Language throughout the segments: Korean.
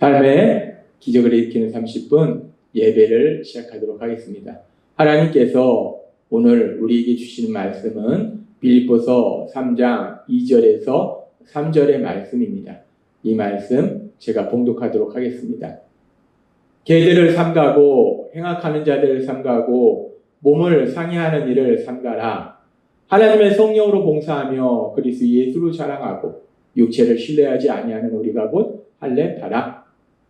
삶의 기적을 일으키는 30분 예배를 시작하도록 하겠습니다. 하나님께서 오늘 우리에게 주시는 말씀은 빌립보서 3장 2절에서 3절의 말씀입니다. 이 말씀 제가 봉독하도록 하겠습니다. 개들을 삼가고 행악하는 자들을 삼가고 몸을 상해하는 일을 삼가라. 하나님의 성령으로 봉사하며 그리스도 예수로 자랑하고 육체를 신뢰하지 아니하는 우리가 곧 할례하라.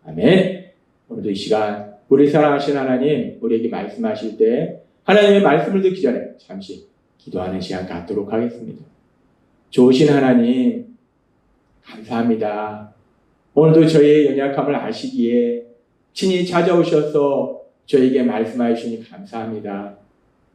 아멘. 오늘도 이 시간 우리 사랑하신 하나님 우리에게 말씀하실 때 하나님의 말씀을 듣기 전에 잠시 기도하는 시간 갖도록 하겠습니다. 좋으신 하나님 감사합니다. 오늘도 저희의 연약함을 아시기에 친히 찾아오셔서 저에게 말씀하여 주시니 감사합니다.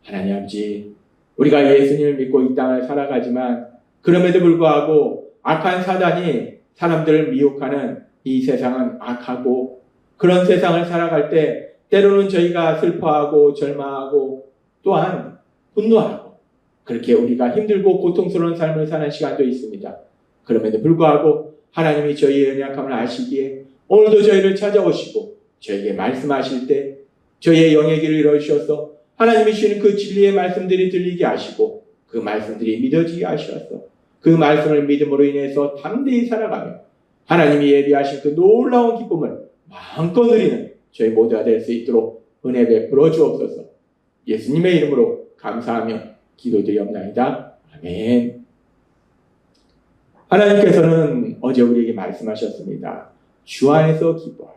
하나님 아버지, 우리가 예수님을 믿고 이 땅을 살아가지만 그럼에도 불구하고 악한 사단이 사람들을 미혹하는 이 세상은 악하고 그런 세상을 살아갈 때 때로는 저희가 슬퍼하고 절망하고 또한 분노하고 그렇게 우리가 힘들고 고통스러운 삶을 사는 시간도 있습니다. 그럼에도 불구하고 하나님이 저희의 연약함을 아시기에 오늘도 저희를 찾아오시고 저에게 말씀하실 때 저희의 영의 길을 열어주셔서 하나님이 주시는 그 진리의 말씀들이 들리게 하시고 그 말씀들이 믿어지게 하셔서 그 말씀을 믿음으로 인해서 담대히 살아가며 하나님이 예비하신 그 놀라운 기쁨을 마음껏 누리는 저희 모두가 될 수 있도록 은혜 베풀어 주옵소서. 예수님의 이름으로 감사하며 기도드리옵나이다. 아멘. 하나님께서는 어제 우리에게 말씀하셨습니다. 주 안에서 기뻐하라.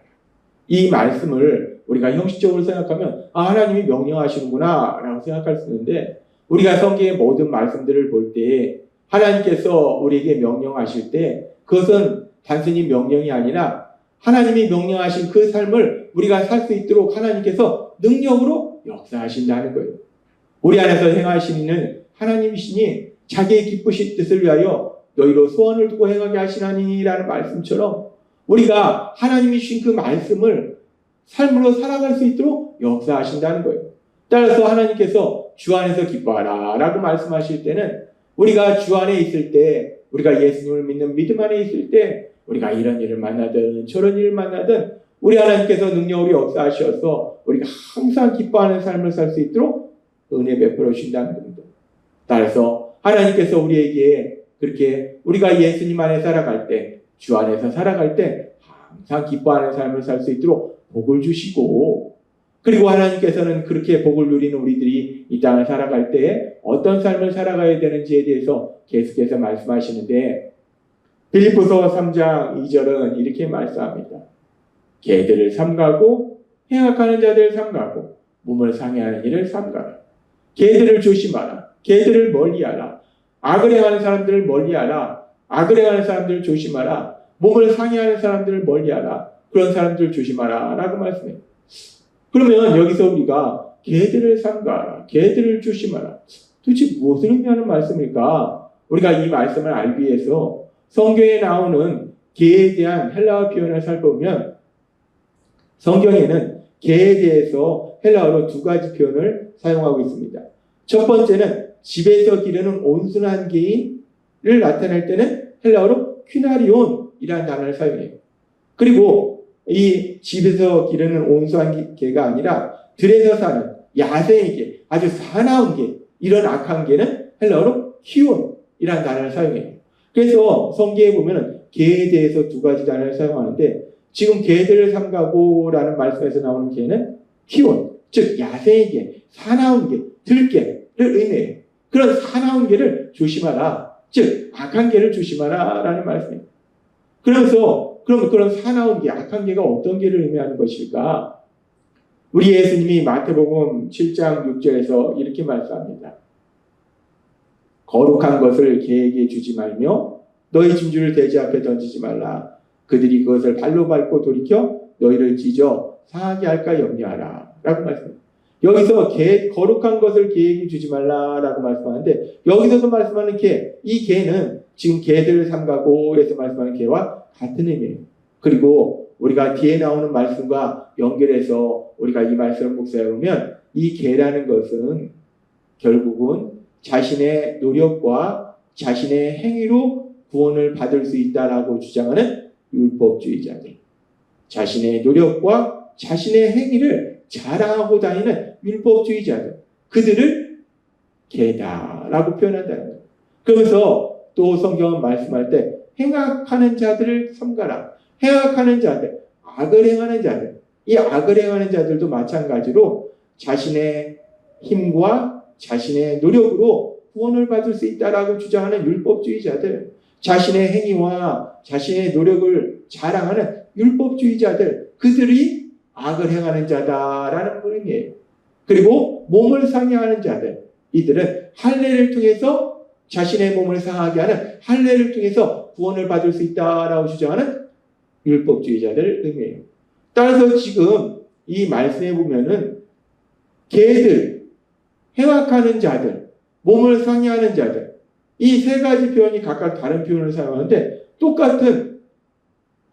이 말씀을 우리가 형식적으로 생각하면 하나님이 명령하시는구나 라고 생각할 수 있는데 우리가 성경의 모든 말씀들을 볼 때 하나님께서 우리에게 명령하실 때 그것은 단순히 명령이 아니라 하나님이 명령하신 그 삶을 우리가 살 수 있도록 하나님께서 능력으로 역사하신다는 거예요. 우리 안에서 행하시는 하나님이시니 자기의 기쁘신 뜻을 위하여 너희로 소원을 두고 행하게 하시나니라는 말씀처럼 우리가 하나님이 주신 그 말씀을 삶으로 살아갈 수 있도록 역사하신다는 거예요. 따라서 하나님께서 주 안에서 기뻐하라 라고 말씀하실 때는 우리가 주 안에 있을 때 우리가 예수님을 믿는 믿음 안에 있을 때 우리가 이런 일을 만나든 저런 일을 만나든 우리 하나님께서 능력으로 역사하셔서 우리가 항상 기뻐하는 삶을 살 수 있도록 은혜 베풀어 주신다는 겁니다. 따라서 하나님께서 우리에게 그렇게 우리가 예수님 안에 살아갈 때 주 안에서 살아갈 때 항상 기뻐하는 삶을 살 수 있도록 복을 주시고 그리고 하나님께서는 그렇게 복을 누리는 우리들이 이 땅을 살아갈 때 어떤 삶을 살아가야 되는지에 대해서 계속해서 말씀하시는데 빌립보서 3장 2절은 이렇게 말씀합니다. 개들을 삼가고 행악하는 자들을 삼가고 몸을 상해하는 일을 삼가라. 개들을 조심하라. 개들을 멀리하라. 악을 행하는 사람들을 멀리하라. 악을 행하는 사람들을 조심하라. 몸을 상해하는 사람들을 멀리하라. 그런 사람들을 조심하라 라고 말씀해요. 그러면 여기서 우리가 개들을 삼가라. 개들을 조심하라. 도대체 무엇을 의미하는 말씀일까? 우리가 이 말씀을 알기 위해서 성경에 나오는 개에 대한 헬라어 표현을 살펴보면 성경에는 개에 대해서 헬라어로 두 가지 표현을 사용하고 있습니다. 첫 번째는 집에서 기르는 온순한 개를 나타낼 때는 헬라어로 퀴나리온이라는 단어를 사용해요. 그리고 이 집에서 기르는 온순한 개가 아니라 들에서 사는 야생의 개, 아주 사나운 개, 이런 악한 개는 헬라어로 키온이라는 단어를 사용해요. 그래서 성경에 보면 개에 대해서 두 가지 단어를 사용하는데 지금 개들을 삼가고라는 말씀에서 나오는 개는 키온, 즉 야생의 개, 사나운 개, 들개를 의미해요. 그런 사나운 개를 조심하라, 즉 악한 개를 조심하라 라는 말씀입니다. 그래서 그럼 그런 사나운 개, 악한 개가 어떤 개를 의미하는 것일까? 우리 예수님이 마태복음 7장 6절에서 이렇게 말씀합니다. 거룩한 것을 개에게 주지 말며 너희 진주를 돼지 앞에 던지지 말라. 그들이 그것을 발로 밟고 돌이켜 너희를 찢어 상하게 할까 염려하라 라고 말씀합니다. 여기서 거룩한 것을 개에게 주지 말라 라고 말씀하는데 여기서도 말씀하는 개, 이 개는 지금 개들을 삼가고 에서 말씀하는 개와 같은 의미예요. 그리고 우리가 뒤에 나오는 말씀과 연결해서 우리가 이 말씀을 묵상해보면 이 개라는 것은 결국은 자신의 노력과 자신의 행위로 구원을 받을 수 있다라고 주장하는 율법주의자들. 자신의 노력과 자신의 행위를 자랑하고 다니는 율법주의자들, 그들을 개다라고 표현한다는 거예요. 그러면서 또 성경은 말씀할 때 행악하는 자들을 삼가라. 행악하는 자들, 악을 행하는 자들, 이 악을 행하는 자들도 마찬가지로 자신의 힘과 자신의 노력으로 구원을 받을 수 있다라고 주장하는 율법주의자들, 자신의 행위와 자신의 노력을 자랑하는 율법주의자들, 그들이 악을 행하는 자다라는 의미예요. 그리고 몸을 상해하는 자들, 이들은 할례를 통해서 자신의 몸을 상하게 하는 할례를 통해서 구원을 받을 수 있다라고 주장하는 율법주의자들 의미예요. 따라서 지금 이 말씀에 보면은 개들, 행악하는 자들, 몸을 상해하는 자들, 이 세 가지 표현이 각각 다른 표현을 사용하는데 똑같은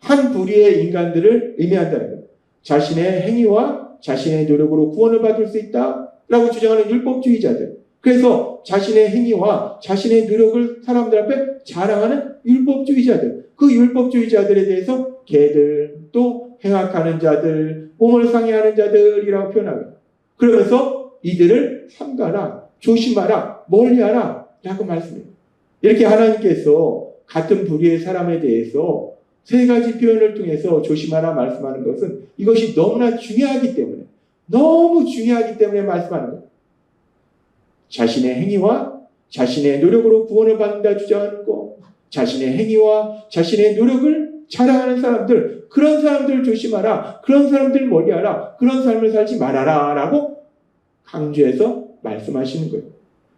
한 부류의 인간들을 의미한다는 거예요. 자신의 행위와 자신의 노력으로 구원을 받을 수 있다라고 주장하는 율법주의자들, 그래서 자신의 행위와 자신의 노력을 사람들 앞에 자랑하는 율법주의자들, 그 율법주의자들에 대해서 개들, 또 행악하는 자들, 몸을 상해하는 자들이라고 표현합니다. 그러면서 이들을 삼가라, 조심하라, 멀리하라 라고 말씀해요. 이렇게 하나님께서 같은 부류의 사람에 대해서 세 가지 표현을 통해서 조심하라 말씀하는 것은 이것이 너무나 중요하기 때문에, 너무 중요하기 때문에 말씀하는 거예요. 자신의 행위와 자신의 노력으로 구원을 받는다 주장하는 것, 자신의 행위와 자신의 노력을 자랑하는 사람들, 그런 사람들을 조심하라, 그런 사람들 멀리하라, 그런 삶을 살지 말아라 라고 강조해서 말씀하시는 거예요.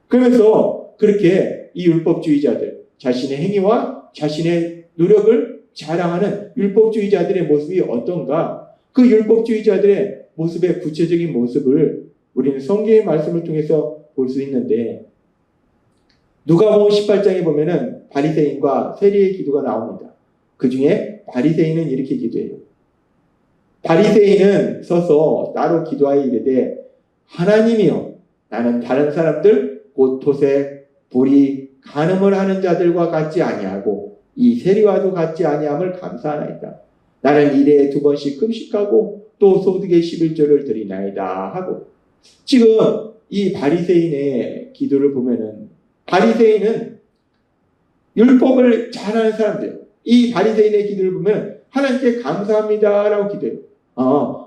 그러면서 그렇게 이 율법주의자들, 자신의 행위와 자신의 노력을 자랑하는 율법주의자들의 모습이 어떤가, 그 율법주의자들의 모습의 구체적인 모습을 우리는 성경의 말씀을 통해서 볼 수 있는데, 누가복음 18장에 보면은 바리새인과 세리의 기도가 나옵니다. 그 중에 바리새인은 이렇게 기도해요. 바리새인은 서서 따로 기도하여 이르되, 하나님이여, 나는 다른 사람들 곧 토색, 불의, 간음을 하는 자들과 같지 아니하고 이 세리와도 같지 아니함을 감사하나이다. 나는 일에 2번씩 금식하고 또 소득의 11조를 드리나이다 하고, 지금 이 바리새인의 기도를 보면은, 바리새인은 율법을 잘하는 사람들, 이 바리새인의 기도를 보면 하나님께 감사합니다라고 기도해요.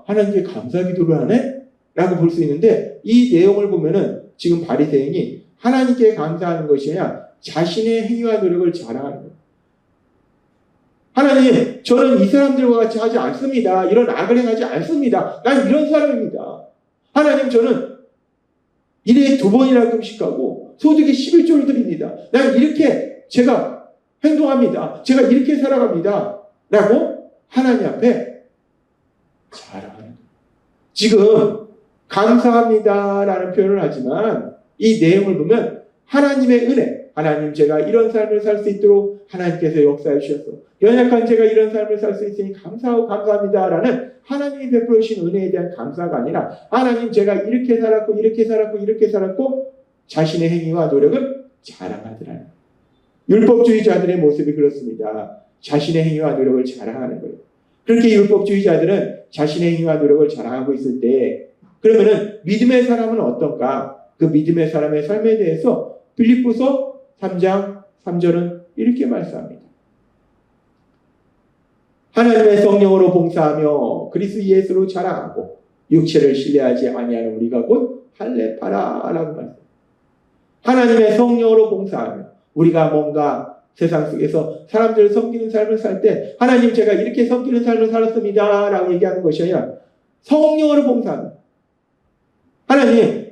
하나님께 감사 기도를 하네? 라고 볼 수 있는데, 이 내용을 보면은 지금 바리새인이 하나님께 감사하는 것이 아니라 자신의 행위와 노력을 자랑하는 거예요. 하나님, 저는 이 사람들과 같이 하지 않습니다. 이런 악을 행하지 않습니다. 난 이런 사람입니다. 하나님, 저는 일에 2번이나 금식하고 소득의 11조를 드립니다. 난 이렇게 제가 행동합니다. 제가 이렇게 살아갑니다. 라고 하나님 앞에 자랑하는 거예요. 지금 감사합니다 라는 표현을 하지만 이 내용을 보면 하나님의 은혜, 하나님 제가 이런 삶을 살 수 있도록 하나님께서 역사해 주셔서 연약한 제가 이런 삶을 살 수 있으니 감사하고 감사합니다라는 하나님이 베풀어 주신 은혜에 대한 감사가 아니라, 하나님 제가 이렇게 살았고 이렇게 살았고 이렇게 살았고 자신의 행위와 노력을 자랑하더라. 율법주의자들의 모습이 그렇습니다. 자신의 행위와 노력을 자랑하는 거예요. 그렇게 율법주의자들은 자신의 행위와 노력을 자랑하고 있을 때, 그러면은 믿음의 사람은 어떤가? 그 믿음의 사람의 삶에 대해서 빌립보서 3장 3절은 이렇게 말씀합니다. 하나님의 성령으로 봉사하며 그리스도 예수로 자랑하고 육체를 신뢰하지 아니하는 우리가 곧 할례파라라고 말합니다. 하나님의 성령으로 봉사하며, 우리가 뭔가 세상 속에서 사람들을 섬기는 삶을 살 때 하나님 제가 이렇게 섬기는 삶을 살았습니다 라고 얘기하는 것이 아니라 성령으로 봉사하며, 하나님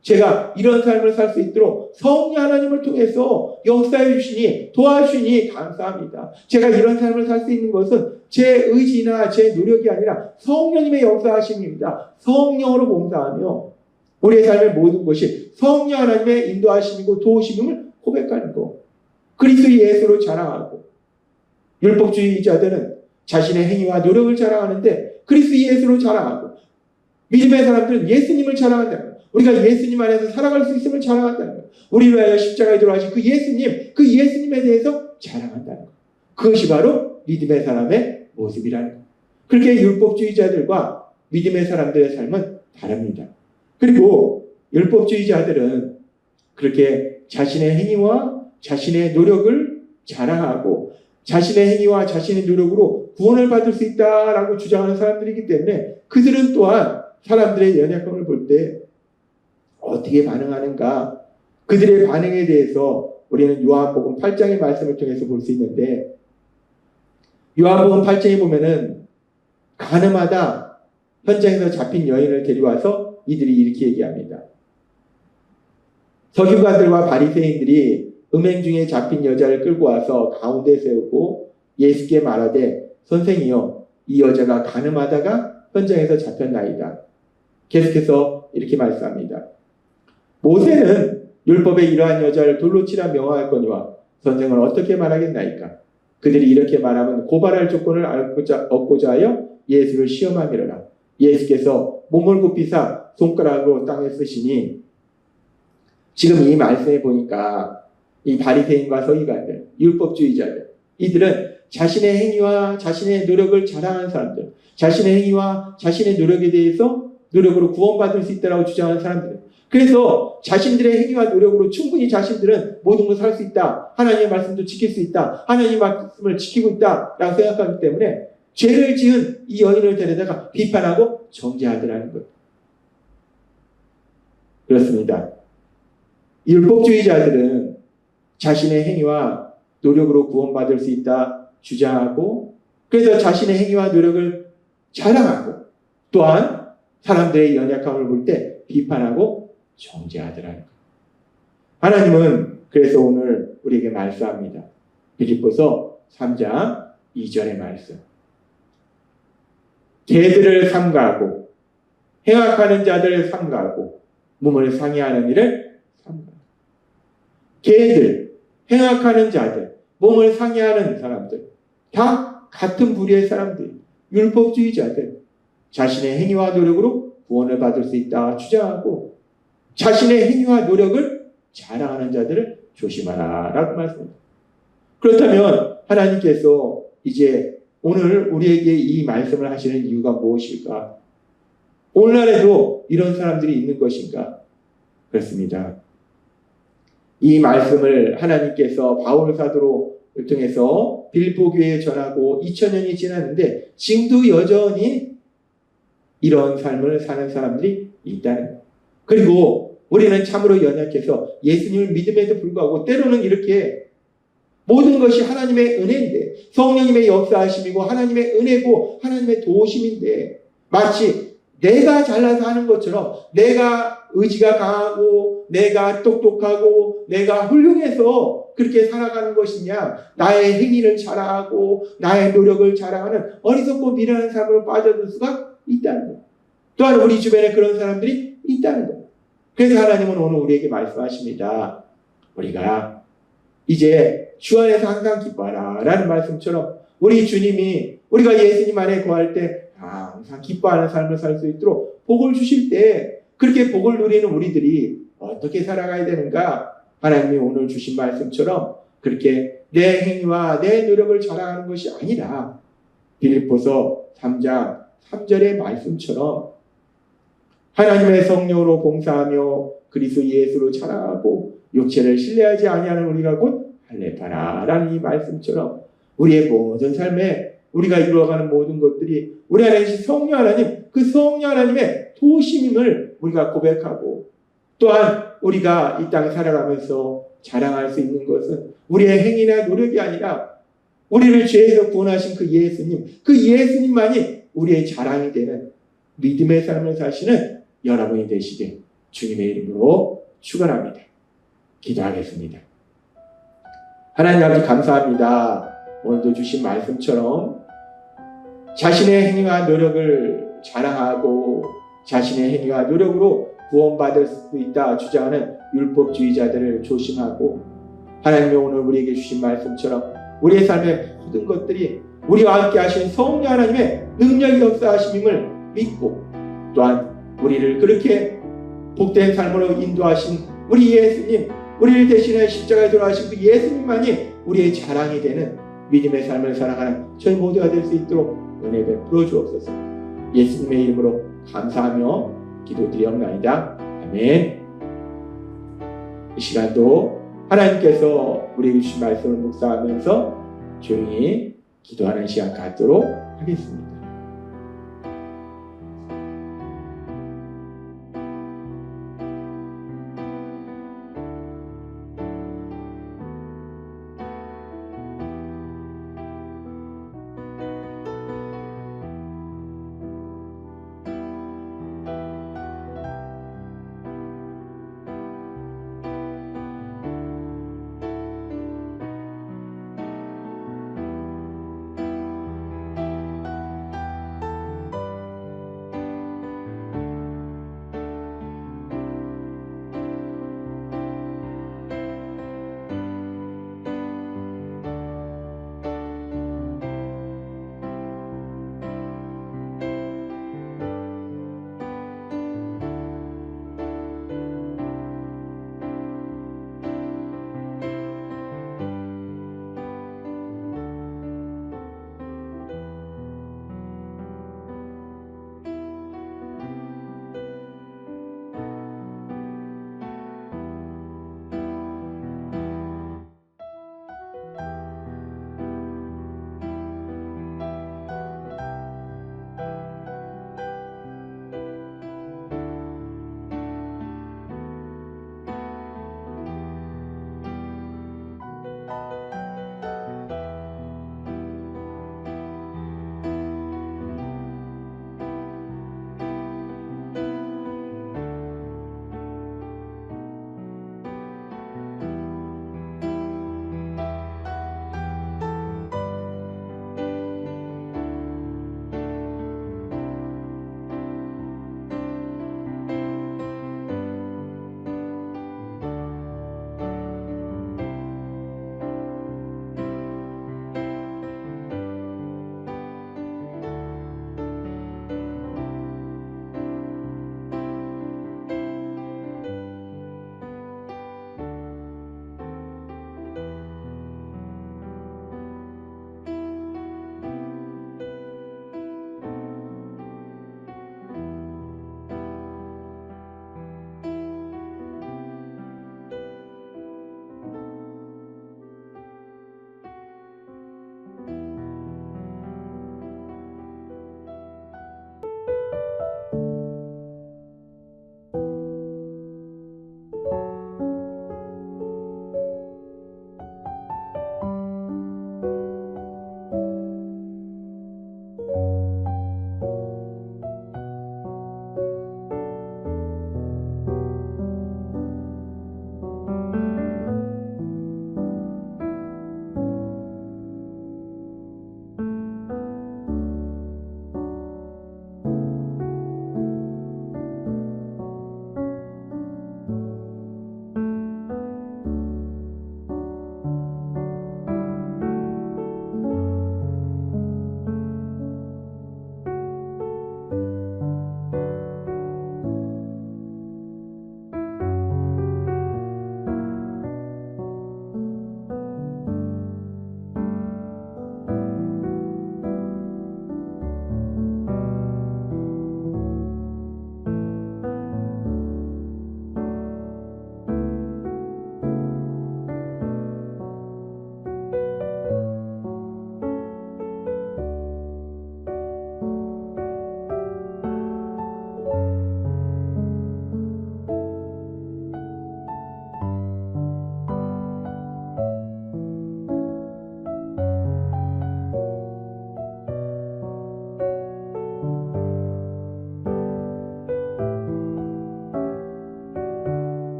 제가 이런 삶을 살 수 있도록 성령 하나님을 통해서 역사해 주시니 도와주시니 감사합니다. 제가 이런 삶을 살 수 있는 것은 제 의지나 제 노력이 아니라 성령님의 역사하심입니다. 성령으로 봉사하며 우리의 삶의 모든 것이 성령 하나님의 인도하심이고 도우심임을 고백하는 것, 그리스도 예수로 자랑하고, 율법주의자들은 자신의 행위와 노력을 자랑하는데 그리스도 예수로 자랑하고, 믿음의 사람들은 예수님을 자랑한다는 거예요. 우리가 예수님 안에서 살아갈 수 있음을 자랑한다는 거예요. 우리를 위하여 십자가에 돌아가신 그 예수님, 그 예수님에 대해서 자랑한다는 거예요. 그것이 바로 믿음의 사람의 모습이라는 거예요. 그렇게 율법주의자들과 믿음의 사람들의 삶은 다릅니다. 그리고 율법주의자들은 그렇게 자신의 행위와 자신의 노력을 자랑하고 자신의 행위와 자신의 노력으로 구원을 받을 수 있다라고 주장하는 사람들이기 때문에 그들은 또한 사람들의 연약함을 볼 때 어떻게 반응하는가, 그들의 반응에 대해서 우리는 요한복음 8장의 말씀을 통해서 볼 수 있는데, 요한복음 8장에 보면은 가늠하다 현장에서 잡힌 여인을 데려와서 이들이 이렇게 얘기합니다. 서기관들과 바리새인들이 음행 중에 잡힌 여자를 끌고 와서 가운데 세우고 예수께 말하되, 선생이여, 이 여자가 가늠하다가 현장에서 잡혔나이다. 계속해서 이렇게 말씀합니다. 모세는 율법에 이러한 여자를 돌로 치라 명하였거니와 선생은 어떻게 말하겠나이까? 그들이 이렇게 말하면 고발할 조건을 얻고자 하여 예수를 시험함이로라. 예수께서 몸을 굽히사 손가락으로 땅에 쓰시니, 지금 이 말씀에 보니까 이 바리새인과 서기관들, 율법주의자들, 이들은 자신의 행위와 자신의 노력을 자랑하는 사람들, 자신의 행위와 자신의 노력에 대해서 노력으로 구원받을 수 있다고 주장하는 사람들. 그래서 자신들의 행위와 노력으로 충분히 자신들은 모든 것을 할 수 있다, 하나님의 말씀도 지킬 수 있다, 하나님의 말씀을 지키고 있다 라고 생각하기 때문에 죄를 지은 이 여인을 데려다가 비판하고 정죄하더라는 것. 그렇습니다. 율법주의자들은 자신의 행위와 노력으로 구원받을 수 있다 주장하고, 그래서 자신의 행위와 노력을 자랑하고, 또한 사람들의 연약함을 볼 때 비판하고 정죄하더라는 것. 하나님은 그래서 오늘 우리에게 말씀합니다. 빌립보서 3장 2절의 말씀. 개들을 삼가하고 행악하는 자들을 삼가하고 몸을 상해하는 일을 삼가하고. 개들, 행악하는 자들, 몸을 상해하는 사람들, 다 같은 부류의 사람들, 율법주의자들, 자신의 행위와 노력으로 구원을 받을 수 있다 주장하고 자신의 행위와 노력을 자랑하는 자들을 조심하라 라고 말씀합니다. 그렇다면 하나님께서 이제 오늘 우리에게 이 말씀을 하시는 이유가 무엇일까? 오늘날에도 이런 사람들이 있는 것인가? 그렇습니다. 이 말씀을 하나님께서 바울 사도를 통해서 빌립보 교회에 전하고 2000년이 지났는데 지금도 여전히 이런 삶을 사는 사람들이 있다는 거예요. 그리고 우리는 참으로 연약해서 예수님을 믿음에도 불구하고 때로는 이렇게 모든 것이 하나님의 은혜인데, 성령님의 역사하심이고 하나님의 은혜고 하나님의 도우심인데, 마치 내가 잘나서 하는 것처럼 내가 의지가 강하고 내가 똑똑하고 내가 훌륭해서 그렇게 살아가는 것이냐, 나의 행위를 자랑하고 나의 노력을 자랑하는 어리석고 미련한 삶으로 빠져들 수가 있다는 거예요. 또한 우리 주변에 그런 사람들이 있다는 거예요. 그래서 하나님은 오늘 우리에게 말씀하십니다. 우리가 이제 주 안에서 항상 기뻐하라 라는 말씀처럼 우리 주님이 우리가 예수님 안에 거할 때 항상 기뻐하는 삶을 살 수 있도록 복을 주실 때 그렇게 복을 누리는 우리들이 어떻게 살아가야 되는가? 하나님이 오늘 주신 말씀처럼 그렇게 내 행위와 내 노력을 자랑하는 것이 아니라 빌립보서 3장 3절의 말씀처럼 하나님의 성령으로 봉사하며 그리스도 예수로 자랑하고 육체를 신뢰하지 아니하는 우리가 곧 할례파라라는 이 말씀처럼 우리의 모든 삶에 우리가 이루어가는 모든 것들이 우리 안에 계신 성령 하나님, 그 성령 하나님의 도우심임을 우리가 고백하고, 또한 우리가 이 땅에 살아가면서 자랑할 수 있는 것은 우리의 행위나 노력이 아니라 우리를 죄에서 구원하신 그 예수님만이 우리의 자랑이 되는 믿음의 삶을 사시는 여러분이 되시길 주님의 이름으로 축원합니다. 기도하겠습니다. 하나님 아버지 감사합니다. 오늘도 주신 말씀처럼 자신의 행위와 노력을 자랑하고 자신의 행위와 노력으로 구원받을 수 있다 주장하는 율법주의자들을 조심하고, 하나님이 오늘 우리에게 주신 말씀처럼 우리의 삶의 모든 것들이 우리와 함께 하신 성령 하나님의 능력이 역사하심임을 믿고, 또한 우리를 그렇게 복된 삶으로 인도하신 우리 예수님, 우리를 대신해 십자가에 돌아가신 그 예수님만이 우리의 자랑이 되는 믿음의 삶을 살아가는 저희 모두가 될 수 있도록 은혜 베풀어 주옵소서. 예수님의 이름으로 감사하며 기도드리옵나이다. 아멘. 이 시간도 하나님께서 우리에게 주신 말씀을 묵상하면서 조용히 기도하는 시간 갖도록 하겠습니다.